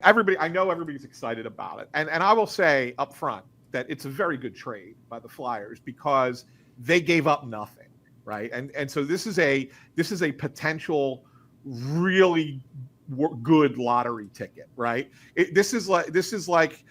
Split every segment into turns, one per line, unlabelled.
I know everybody's excited about it. And I will say up front that it's a very good trade by the Flyers because they gave up nothing, right? And so this is a potential really good lottery ticket, right? This is like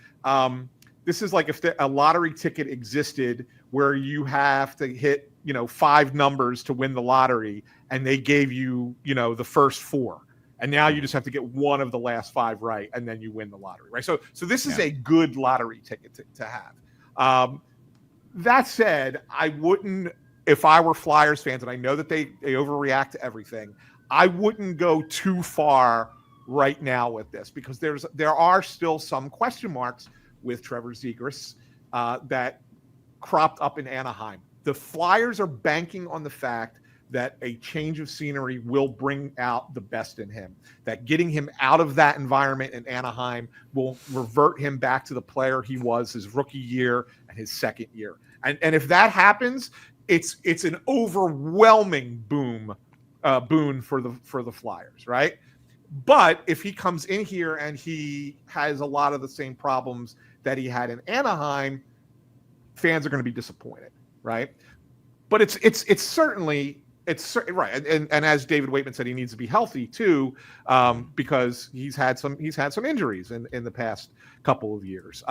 if a lottery ticket existed where you have to hit 5 numbers to win the lottery, and they gave you the first 4. And now you just have to get one of the last 5 right, and then you win the lottery, right? So this is a good lottery ticket to have. That said, I wouldn't, if I were Flyers fans, and I know that they overreact to everything, I wouldn't go too far right now with this because there are still some question marks with Trevor Zegras that cropped up in Anaheim. The Flyers are banking on the fact that a change of scenery will bring out the best in him, that getting him out of that environment in Anaheim will revert him back to the player he was his rookie year and his second year. And if that happens, it's an overwhelming boon for the Flyers, right? But if he comes in here and he has a lot of the same problems that he had in Anaheim, fans are going to be disappointed, right? But it's certainly right, and as David Waitman said, he needs to be healthy too, because he's had some injuries in the past couple of years.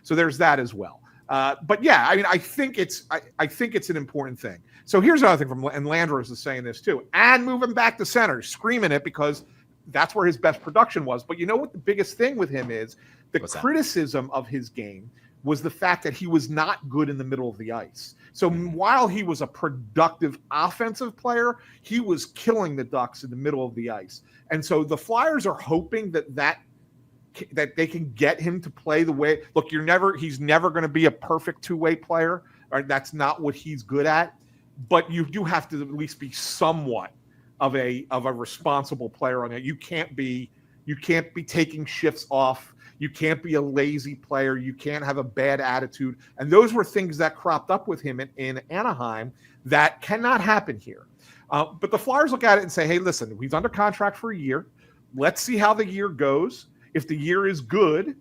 So there's that as well. But yeah, I mean, I think it's an important thing. So here's another thing and Landros is saying this too, and moving back to center, screaming it because that's where his best production was. But you know what the biggest thing with him is? What's criticism of his game was the fact that he was not good in the middle of the ice. So while he was a productive offensive player, he was killing the Ducks in the middle of the ice. And so the Flyers are hoping that they can get him to play the way. Look, he's never going to be a perfect two-way player. Right? That's not what he's good at. But you do have to at least be somewhat of a responsible player on it. You can't be taking shifts off. You can't be a lazy player. You can't have a bad attitude. And those were things that cropped up with him in Anaheim that cannot happen here. But the Flyers look at it and say, hey, listen, he's under contract for a year. Let's see how the year goes. If the year is good,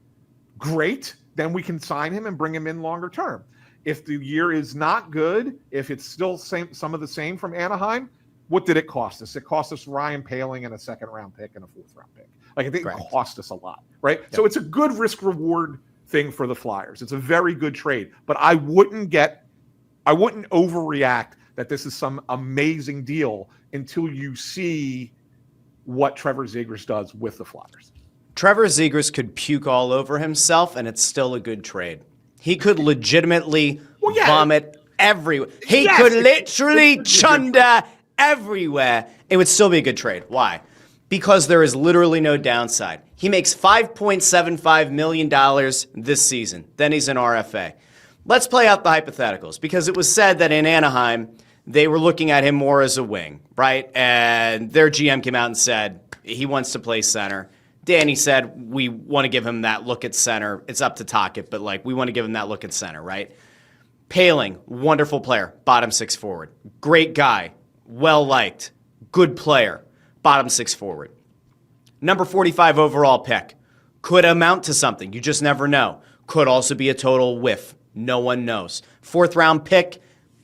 great. Then we can sign him and bring him in longer term. If the year is not good, if it's still some of the same from Anaheim, what did it cost us? It cost us Ryan Poehling and a second-round pick and a fourth-round pick. Like, I think it cost us a lot, right? Yep. So it's a good risk-reward thing for the Flyers. It's a very good trade. But I wouldn't overreact that this is some amazing deal until you see what Trevor Zegras does with the Flyers.
Trevor Zegras could puke all over himself, and it's still a good trade. He could legitimately vomit everywhere. He could literally chunder everywhere. It would still be a good trade. Why? Because there is literally no downside. He makes $5.75 million this season. Then he's an RFA. Let's play out the hypotheticals, because it was said that in Anaheim, they were looking at him more as a wing, right? And their GM came out and said he wants to play center. Danny said, we want to give him that look at center. It's up to Tocchet, but we want to give him that look at center, right? Poehling, wonderful player, bottom 6 forward. Great guy, well-liked, good player, bottom 6 forward. Number 45 overall pick. Could amount to something. You just never know. Could also be a total whiff. No one knows. 4th round pick,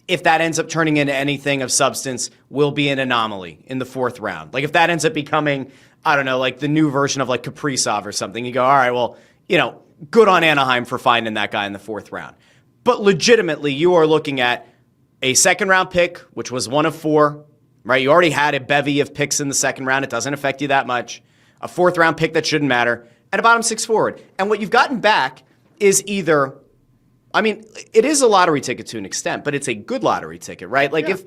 if that ends up turning into anything of substance, will be an anomaly in the 4th round. If that ends up becoming, I don't know, the new version of Kaprizov or something, you go, all right, well, good on Anaheim for finding that guy in the 4th round. But legitimately, you are looking at a 2nd round pick, which was 1 of 4, right? You already had a bevy of picks in the 2nd round. It doesn't affect you that much. A 4th round pick that shouldn't matter, and a bottom 6 forward. And what you've gotten back is either, it is a lottery ticket to an extent, but it's a good lottery ticket, right? If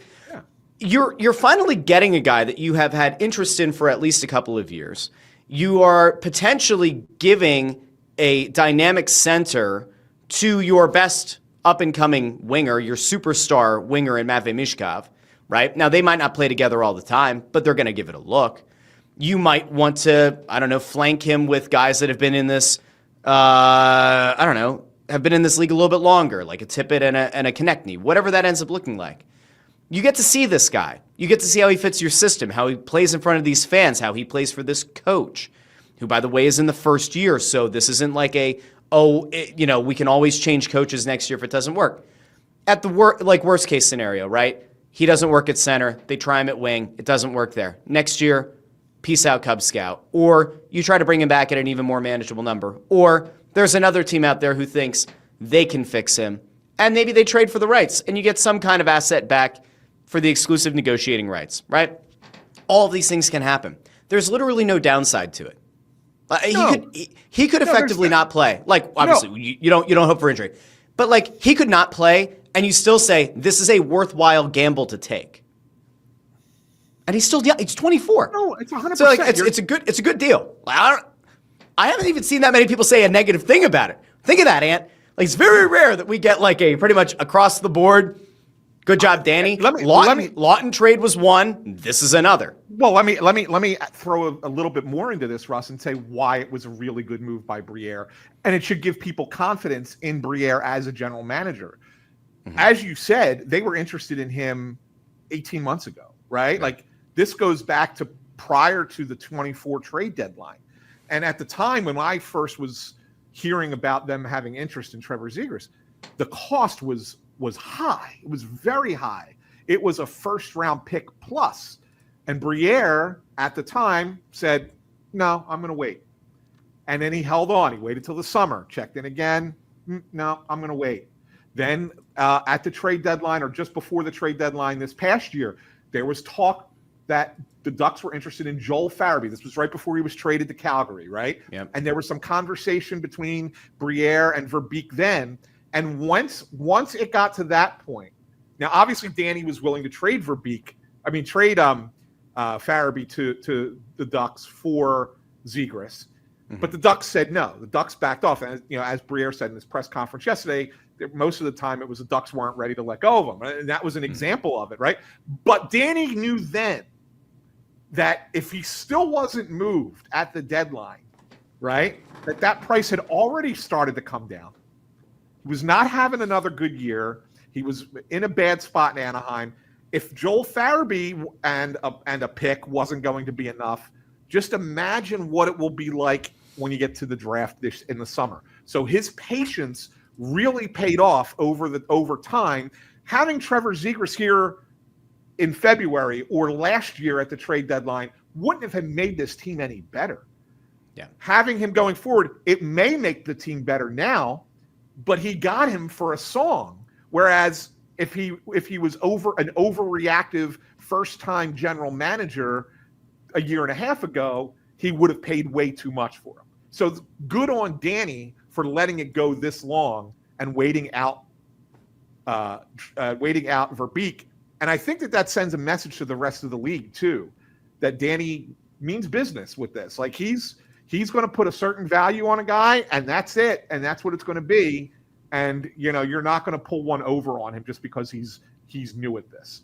you're finally getting a guy that you have had interest in for at least a couple of years, you are potentially giving a dynamic center to your best up-and-coming winger, your superstar winger in Matvei Michkov, right? Now, they might not play together all the time, but they're going to give it a look. You might want to, flank him with guys that have been in this, have been in this league a little bit longer, like a Tippett and a Konechny, whatever that ends up looking like. You get to see this guy. You get to see how he fits your system, how he plays in front of these fans, how he plays for this coach, who, by the way, is in the first year. So this isn't like we can always change coaches next year if it doesn't work. At the worst case scenario, right? He doesn't work at center. They try him at wing. It doesn't work there. Next year, peace out, Cub Scout. Or you try to bring him back at an even more manageable number. Or there's another team out there who thinks they can fix him, and maybe they trade for the rights, and you get some kind of asset back for the exclusive negotiating rights, right? All of these things can happen. There's literally no downside to it. He could effectively not play. Like, obviously, you don't hope for injury. But, like, he could not play, and you still say, this is a worthwhile gamble to take. And he's 24.
No, it's 100%.
So, like, it's a good deal. I haven't even seen that many people say a negative thing about it. Think of that, Ant. Like, it's very rare that we get, like, a pretty much across the board, good job, Danny. Lawton trade was one. This is another.
Well, let me throw a little bit more into this, Russ, and say why it was a really good move by Briier, and it should give people confidence in Briier as a general manager. Mm-hmm. As you said, they were interested in him 18 months ago, right? Like, this goes back to prior to the 24 trade deadline, and at the time when I first was hearing about them having interest in Trevor Zegras, the cost was high. It was very high. It was a first-round pick plus. And Briier, at the time, said, no, I'm going to wait. And then he held on. He waited till the summer, checked in again. No, I'm going to wait. Then at the trade deadline, or just before the trade deadline this past year, there was talk that the Ducks were interested in Joel Farabee. This was right before he was traded to Calgary, right?
Yep.
And there was some conversation between Briier and Verbeek then. And once it got to that point, now obviously Danny was willing to trade Farabee to the Ducks for Zegras, but the Ducks said no. The Ducks backed off, and as Briier said in his press conference yesterday, most of the time it was the Ducks weren't ready to let go of him, and that was an example of it, right? But Danny knew then that if he still wasn't moved at the deadline, right, that price had already started to come down. He was not having another good year. He was in a bad spot in Anaheim. If Joel Farabee and a pick wasn't going to be enough, just imagine what it will be like when you get to the draft in the summer. So his patience really paid off over time. Having Trevor Zegras here in February or last year at the trade deadline wouldn't have made this team any better.
Yeah.
Having him going forward, it may make the team better now, but he got him for a song. Whereas if he was an overreactive first-time general manager a year and a half ago, he would have paid way too much for him. So good on Danny for letting it go this long and waiting out Verbeek. And I think that sends a message to the rest of the league too, that Danny means business with this. Like he's going to put a certain value on a guy, and that's it, and that's what it's going to be. And you're not going to pull one over on him just because he's new at this.